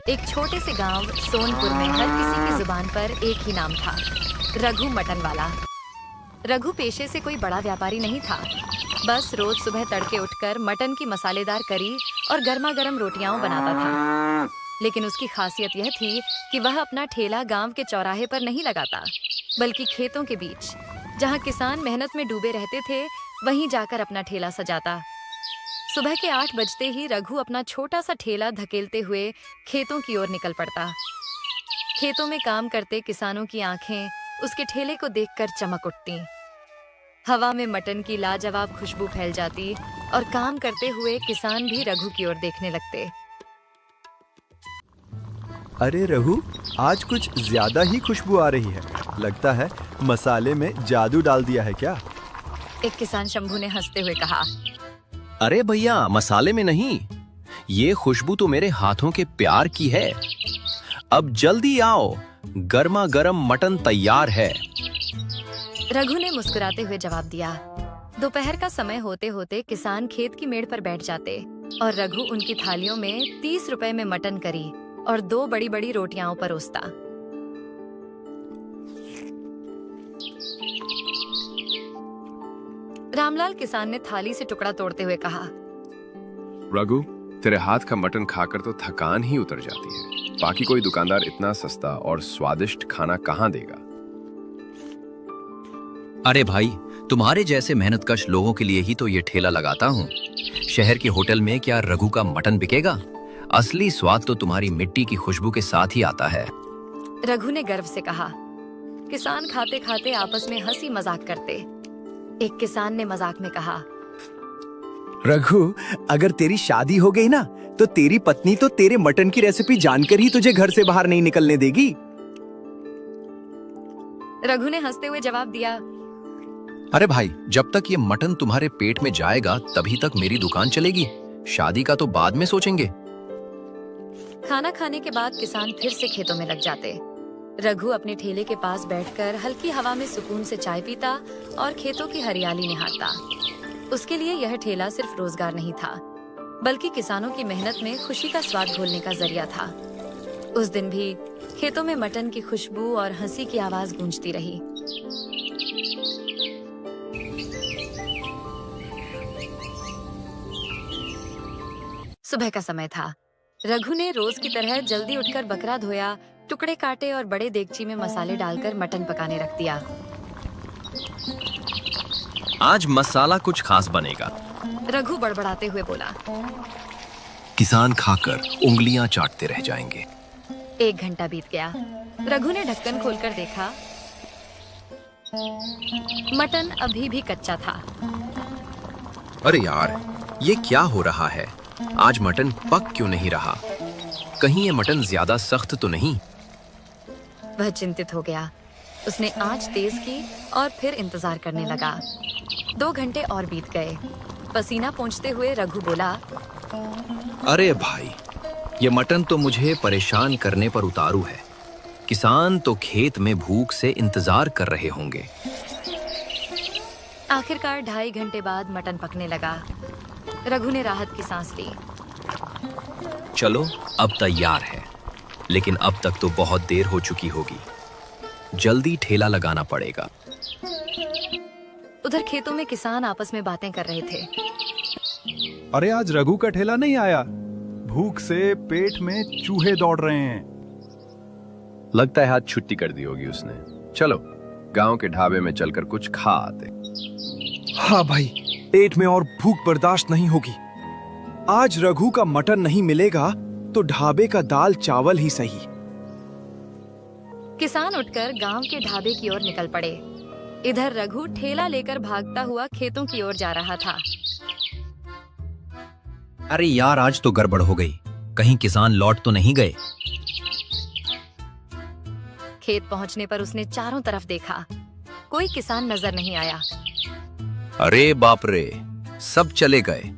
एक छोटे से गांव सोनपुर में हर किसी की जुबान पर एक ही नाम था, रघु मटन वाला। रघु पेशे से कोई बड़ा व्यापारी नहीं था, बस रोज सुबह तड़के उठकर मटन की मसालेदार करी और गर्मा गर्म रोटियां बनाता था। लेकिन उसकी खासियत यह थी कि वह अपना ठेला गांव के चौराहे पर नहीं लगाता, बल्कि खेतों के बीच, जहां किसान मेहनत में डूबे रहते थे, वहीं जाकर अपना ठेला सजाता। सुबह के 8 बजते ही रघु अपना छोटा सा ठेला धकेलते हुए खेतों की ओर निकल पड़ता। खेतों में काम करते किसानों की आंखें उसके ठेले को देखकर चमक उठती। हवा में मटन की लाजवाब खुशबू फैल जाती और काम करते हुए किसान भी रघु की ओर देखने लगते। अरे रघु, आज कुछ ज्यादा ही खुशबू आ रही है। लगता है मसाले में जादू डाल दिया है क्या? एक किसान शंभू ने हंसते हुए कहा। अरे भैया, मसाले में नहीं, ये खुशबू तो मेरे हाथों के प्यार की है। अब जल्दी आओ, गर्मा गर्म मटन तैयार है। रघु ने मुस्कुराते हुए जवाब दिया। दोपहर का समय होते होते किसान खेत की मेड़ पर बैठ जाते और रघु उनकी थालियों में 30 रुपए में मटन करी और 2 बड़ी बड़ी रोटियां परोसता। रामलाल किसान ने थाली से टुकड़ा तोड़ते हुए कहा, रघु, तेरे हाथ का मटन खाकर तो थकान ही उतर जाती है। बाकी कोई दुकानदार इतना सस्ता और स्वादिष्ट खाना कहाँ देगा? अरे भाई, तुम्हारे जैसे मेहनतकश लोगों के लिए ही तो ये ठेला लगाता हूँ। शहर के होटल में क्या रघु का मटन बिकेगा? असली स्वाद तो तुम्हारी मिट्टी की खुशबू के साथ ही आता है। रघु ने गर्व से कहा। किसान खाते खाते आपस में हंसी मजाक करते। एक किसान ने मजाक में कहा, रघु, अगर तेरी शादी हो गई ना, तो तेरी पत्नी तो तेरे मटन की रेसिपी जानकर ही तुझे घर से बाहर नहीं निकलने देगी। रघु ने हंसते हुए जवाब दिया, अरे भाई, जब तक ये मटन तुम्हारे पेट में जाएगा तभी तक मेरी दुकान चलेगी। शादी का तो बाद में सोचेंगे। खाना खाने के बाद किसान फिर से खेतों में लग जाते। रघु अपने ठेले के पास बैठकर हल्की हवा में सुकून से चाय पीता और खेतों की हरियाली निहारता। उसके लिए यह ठेला सिर्फ रोजगार नहीं था, बल्कि किसानों की मेहनत में खुशी का स्वाद घोलने का जरिया था। उस दिन भी खेतों में मटन की खुशबू और हंसी की आवाज गूंजती रही। सुबह का समय था। रघु ने रोज की तरह जल्दी उठकर बकरा धोया, टुकड़े काटे और बड़े देगची में मसाले डालकर मटन पकाने रख दिया। आज मसाला कुछ खास बनेगा, रघु बड़बड़ाते हुए बोला। किसान खाकर उंगलियां चाटते रह जाएंगे। 1 घंटा बीत गया। रघु ने ढक्कन खोलकर देखा, मटन अभी भी कच्चा था। अरे यार, ये क्या हो रहा है? आज मटन पक क्यों नहीं रहा? कहीं ये मटन ज्यादा सख्त तो नहीं? वह चिंतित हो गया। उसने आंच तेज की और फिर इंतजार करने लगा। 2 घंटे और बीत गए। पसीना पोंछते हुए रघु बोला, अरे भाई, ये मटन तो मुझे परेशान करने पर उतारू है। किसान तो खेत में भूख से इंतजार कर रहे होंगे। आखिरकार 2.5 घंटे बाद मटन पकने लगा। रघु ने राहत की सांस ली। चलो, अब तैयार है, लेकिन अब तक तो बहुत देर हो चुकी होगी। जल्दी ठेला लगाना पड़ेगा। उधर खेतों में किसान आपस में बातें कर रहे थे। अरे आज रघु का ठेला नहीं आया। भूख से पेट में चूहे दौड़ रहे हैं। लगता है आज छुट्टी कर दी होगी उसने। चलो, गांव के ढाबे में चलकर कुछ खा आते। हाँ भाई, पेट में और भूख बर्दाश्त नहीं होगी। आज रघु का मटन नहीं मिलेगा तो ढाबे का दाल चावल ही सही। किसान उठकर गांव के ढाबे की ओर निकल पड़े। इधर रघु ठेला लेकर भागता हुआ खेतों की ओर जा रहा था। अरे यार, आज तो गड़बड़ हो गई। कहीं किसान लौट तो नहीं गए? खेत पहुंचने पर उसने चारों तरफ देखा। कोई किसान नजर नहीं आया। अरे बाप रे, सब चले गए।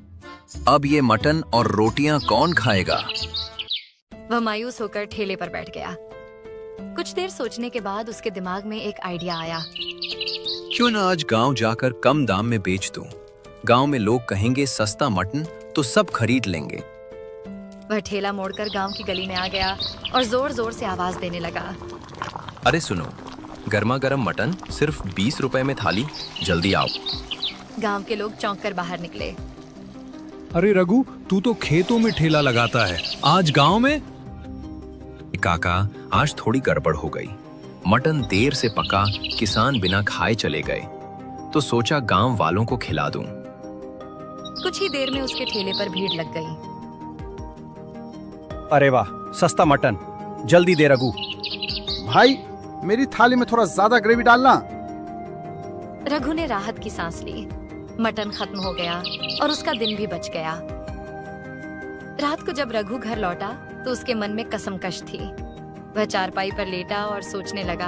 अब ये मटन और रोटियां कौन खाएगा? वह मायूस होकर ठेले पर बैठ गया। कुछ देर सोचने के बाद उसके दिमाग में एक आइडिया आया। क्यों ना आज गांव जाकर कम दाम में बेच दूं? गांव में लोग कहेंगे सस्ता मटन, तो सब खरीद लेंगे। वह ठेला मोड़कर गांव की गली में आ गया और जोर जोर से आवाज देने लगा। अरे सुनो, गर्मा गर्म मटन सिर्फ 20 रुपए में थाली, जल्दी आओ। गांव के लोग चौंक कर बाहर निकले। अरे रघु, तू तो खेतों में ठेला लगाता है, आज गांव में? काका, आज थोड़ी गड़बड़ हो गई। मटन देर से पका, किसान बिना खाए चले गए, तो सोचा गांव वालों को खिला दूं। कुछ ही देर में उसके ठेले पर भीड़ लग गई। अरे वाह, सस्ता मटन, जल्दी दे रघु। भाई, मेरी थाली में थोड़ा ज्यादा ग्रेवी डालना। रघु ने राहत की सांस ली। मटन खत्म हो गया और उसका दिन भी बच गया। रात को जब रघु घर लौटा तो उसके मन में कसमकश थी। वह चारपाई पर लेटा और सोचने लगा,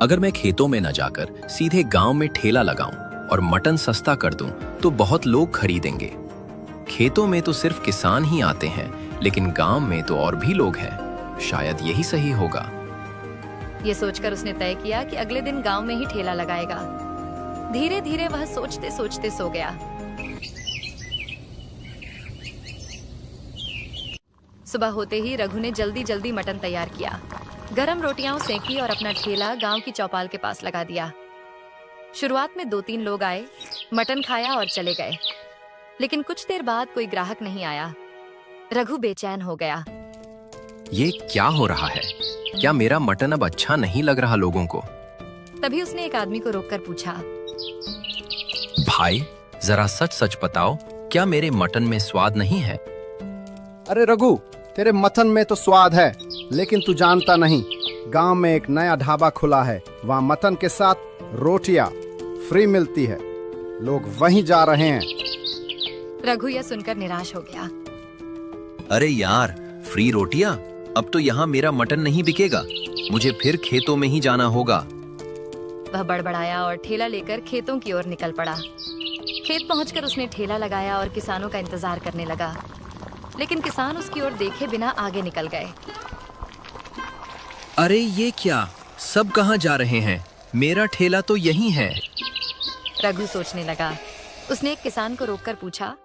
अगर मैं खेतों में न जाकर सीधे गांव में ठेला लगाऊं और मटन सस्ता कर दूं तो बहुत लोग खरीदेंगे। खेतों में तो सिर्फ किसान ही आते हैं, लेकिन गांव में तो और भी लोग हैं। शायद यही सही होगा। ये सोचकर उसने तय किया कि अगले दिन गांव में ही ठेला लगाएगा। धीरे धीरे वह सोचते सोचते सो गया। सुबह होते ही रघु ने जल्दी जल्दी मटन तैयार किया, गरम रोटियां सेंकी और अपना ठेला गांव की चौपाल के पास लगा दिया। शुरुआत में 2-3 लोग आए, मटन खाया और चले गए, लेकिन कुछ देर बाद कोई ग्राहक नहीं आया। रघु बेचैन हो गया। ये क्या हो रहा है? क्या मेरा मटन अब अच्छा नहीं लग रहा लोगों को? तभी उसने एक आदमी को रोककर पूछा, भाई, जरा सच सच बताओ, क्या मेरे मटन में स्वाद नहीं है? अरे रघु, तेरे मटन में तो स्वाद है, लेकिन तू जानता नहीं, गांव में एक नया ढाबा खुला है। वहाँ मटन के साथ रोटियां फ्री मिलती है। लोग वहीं जा रहे हैं। रघु यह सुनकर निराश हो गया। अरे यार, फ्री रोटियां? अब तो यहाँ मेरा मटन नहीं बिकेगा। मुझे फिर खेतों में ही जाना होगा। वह बड़बड़ाया और ठेला लेकर खेतों की ओर निकल पड़ा। खेत पहुंचकर उसने ठेला लगाया और किसानों का इंतजार करने लगा, लेकिन किसान उसकी ओर देखे बिना आगे निकल गए। अरे ये क्या, सब कहाँ जा रहे हैं? मेरा ठेला तो यहीं है। रघु सोचने लगा। उसने एक किसान को रोककर पूछा,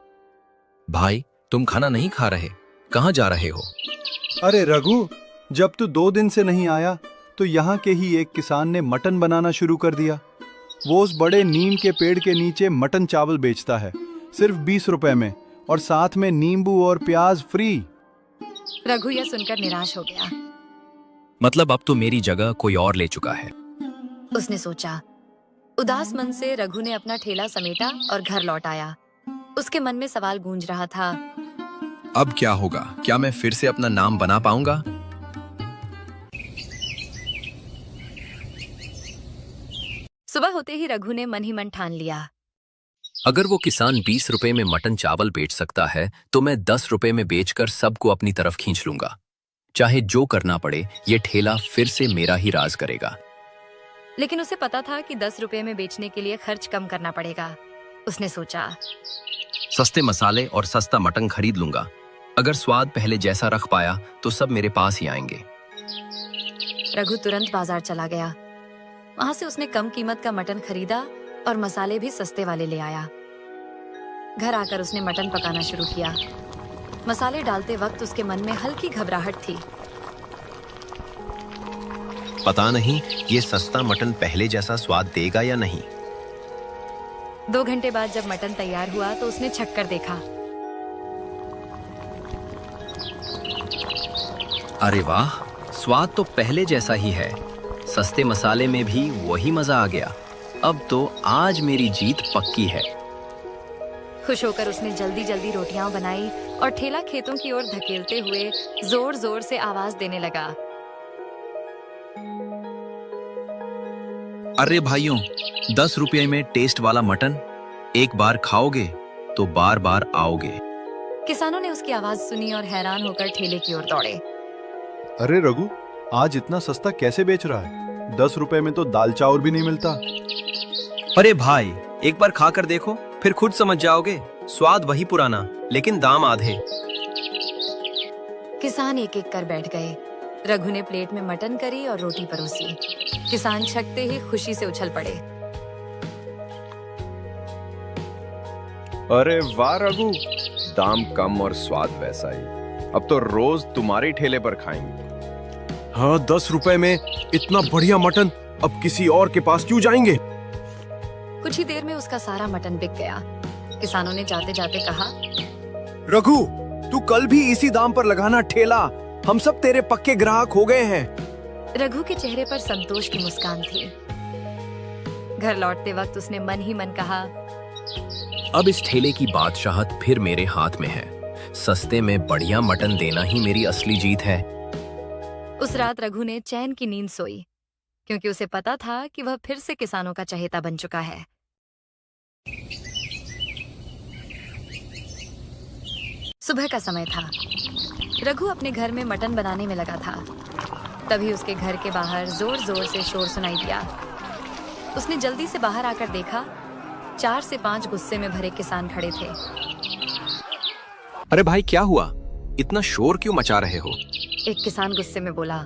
भाई, तुम खाना नहीं खा रहे, कहाँ जा रहे हो? अरे रघु, जब तू 2 दिन से नहीं आया तो यहाँ के ही एक किसान ने मटन बनाना शुरू कर दिया। वो उस बड़े नीम के पेड़ के नीचे मटन चावल बेचता है, सिर्फ 20 रुपए में, और साथ में नींबू और प्याज फ्री। रघु यह सुनकर निराश हो गया। मतलब अब तो मेरी जगह कोई और ले चुका है। उसने सोचा। उदास मन से रघु ने अपना ठेला समेटा और घर लौट आया। उसके मन में सवाल गूंज रहा था, अब क्या होगा? क्या मैं फिर से अपना नाम बना पाऊंगा? सुबह होते ही रघु ने मन ही मन ठान लिया, अगर वो किसान 20 रुपए में मटन चावल बेच सकता है तो मैं 10 रुपए में बेचकर सबको अपनी तरफ खींच लूंगा। चाहे जो करना पड़े, ये ठेला फिर से मेरा ही राज करेगा। लेकिन उसे पता था कि 10 रुपए में बेचने के लिए खर्च कम करना पड़ेगा। उसने सोचा, सस्ते मसाले और सस्ता मटन खरीद लूंगा। अगर स्वाद पहले जैसा रख पाया तो सब मेरे पास ही आएंगे। रघु तुरंत बाजार चला गया। वहां से उसने कम कीमत का मटन खरीदा और मसाले भी सस्ते वाले ले आया। घर आकर उसने मटन पकाना शुरू किया। मसाले डालते वक्त उसके मन में हल्की घबराहट थी। पता नहीं ये सस्ता मटन पहले जैसा स्वाद देगा या नहीं। 2 घंटे बाद जब मटन तैयार हुआ तो उसने छक्कर देखा। अरे वाह, स्वाद तो पहले जैसा ही है। सस्ते मसाले में भी वही मजा आ गया। अब तो आज मेरी जीत पक्की है। खुश होकर उसने जल्दी जल्दी रोटियां बनाई और ठेला खेतों की ओर धकेलते हुए जोर जोर से आवाज देने लगा, अरे भाइयों, 10 रुपये में टेस्ट वाला मटन, एक बार खाओगे तो बार बार आओगे। किसानों ने उसकी आवाज सुनी और हैरान होकर ठेले की ओर दौड़े। अरे रघु, आज इतना सस्ता कैसे बेच रहा है? 10 रुपए में तो दाल चावल भी नहीं मिलता। अरे भाई, एक बार खाकर देखो, फिर खुद समझ जाओगे। स्वाद वही पुराना, लेकिन दाम आधे। किसान एक एक कर बैठ गए। रघु ने प्लेट में मटन करी और रोटी परोसी। किसान छकते ही खुशी से उछल पड़े। अरे वाह रघु, दाम कम और स्वाद वैसा ही। अब तो रोज तुम्हारे ठेले पर खाएंगे। हाँ, 10 रुपए में इतना बढ़िया मटन, अब किसी और के पास क्यों जाएंगे? कुछ ही देर में उसका सारा मटन बिक गया। किसानों ने जाते जाते कहा, रघु, तू कल भी इसी दाम पर लगाना ठेला, हम सब तेरे पक्के ग्राहक हो गए हैं। रघु के चेहरे पर संतोष की मुस्कान थी। घर लौटते वक्त उसने मन ही मन कहा, अब इस ठेले की बादशाहत फिर मेरे हाथ में है। सस्ते में बढ़िया मटन देना ही मेरी असली जीत है। उस रात रघु ने चैन की नींद सोई, क्योंकि उसे पता था कि वह फिर से किसानों का चहेता बन चुका है। सुबह का समय था। रघु अपने घर में मटन बनाने में लगा था। तभी उसके घर के बाहर जोर जोर से शोर सुनाई दिया। उसने जल्दी से बाहर आकर देखा, 4 से 5 गुस्से में भरे किसान खड़े थे। अरे भाई, क्या हुआ? इतना शोर क्यों मचा रहे हो? एक किसान गुस्से में बोला,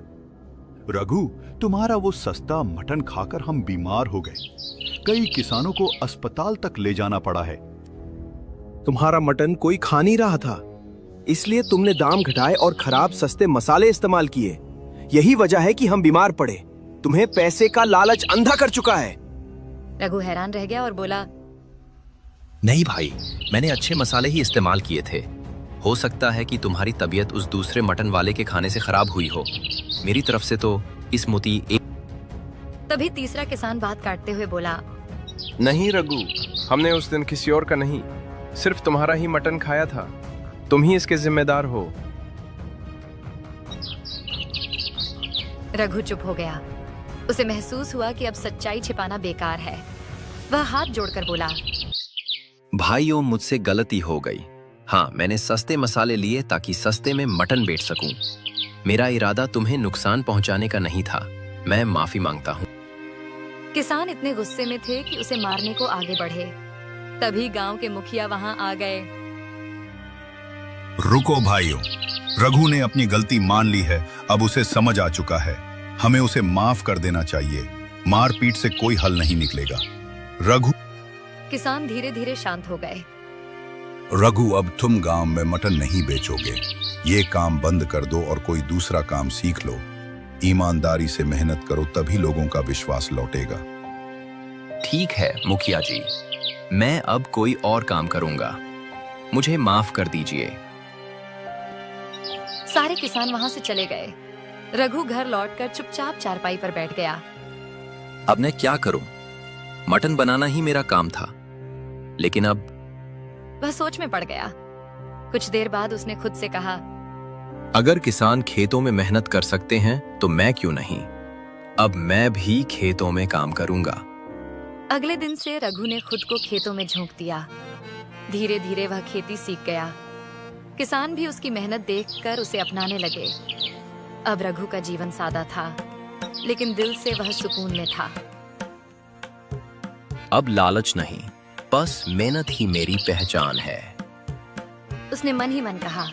रघु, तुम्हारा वो सस्ता मटन खाकर हम बीमार हो गए। कई किसानों को अस्पताल तक ले जाना पड़ा है। तुम्हारा मटन कोई खा नहीं रहा था, इसलिए तुमने दाम घटाए और खराब सस्ते मसाले इस्तेमाल किए। यही वजह है कि हम बीमार पड़े। तुम्हें पैसे का लालच अंधा कर चुका है। रघु हैरान रह गया और बोला, नहीं भाई, मैंने अच्छे मसाले ही इस्तेमाल किए थे। हो सकता है कि तुम्हारी तबीयत उस दूसरे मटन वाले के खाने से खराब हुई हो। मेरी तरफ से तो इस मोती तभी तीसरा किसान बात काटते हुए बोला, नहीं रघु, हमने उस दिन किसी और का नहीं, सिर्फ तुम्हारा ही मटन खाया था। तुम ही इसके जिम्मेदार हो। रघु चुप हो गया। उसे महसूस हुआ कि अब सच्चाई छिपाना बेकार है। वह हाथ जोड़कर बोला, भाइयों, मुझसे गलती हो गई। हाँ, मैंने सस्ते मसाले लिए ताकि सस्ते में मटन बेच सकूं। मेरा इरादा तुम्हें नुकसान पहुंचाने का नहीं था। मैं माफी मांगता हूं। किसान इतने गुस्से में थे कि उसे मारने को आगे बढ़े। तभी गांव के मुखिया वहां आ गए। रुको भाइयों, रघु ने अपनी गलती मान ली है। अब उसे समझ आ चुका है। हमें उसे माफ कर देना चाहिए। मारपीट से कोई हल नहीं निकलेगा। रघु किसान धीरे धीरे शांत हो गए। रघु, अब तुम गांव में मटन नहीं बेचोगे। ये काम बंद कर दो और कोई दूसरा काम सीख लो। ईमानदारी से मेहनत करो, तभी लोगों का विश्वास लौटेगा। ठीक है मुखिया जी, मैं अब कोई और काम करूंगा। मुझे माफ कर दीजिए। सारे किसान वहां से चले गए। रघु घर लौटकर चुपचाप चारपाई पर बैठ गया। अब मैं क्या करूं? मटन बनाना ही मेरा काम था, लेकिन अब वह सोच में पड़ गया। कुछ देर बाद उसने खुद से कहा, अगर किसान खेतों में मेहनत कर सकते हैं तो मैं क्यों नहीं? अब मैं भी खेतों में काम करूंगा। अगले दिन से रघु ने खुद को खेतों में झोंक दिया। धीरे धीरे वह खेती सीख गया। किसान भी उसकी मेहनत देखकर उसे अपनाने लगे। अब रघु का जीवन सादा था, लेकिन दिल से वह सुकून में था। अब लालच नहीं, बस मेहनत ही मेरी पहचान है। उसने मन ही मन कहा,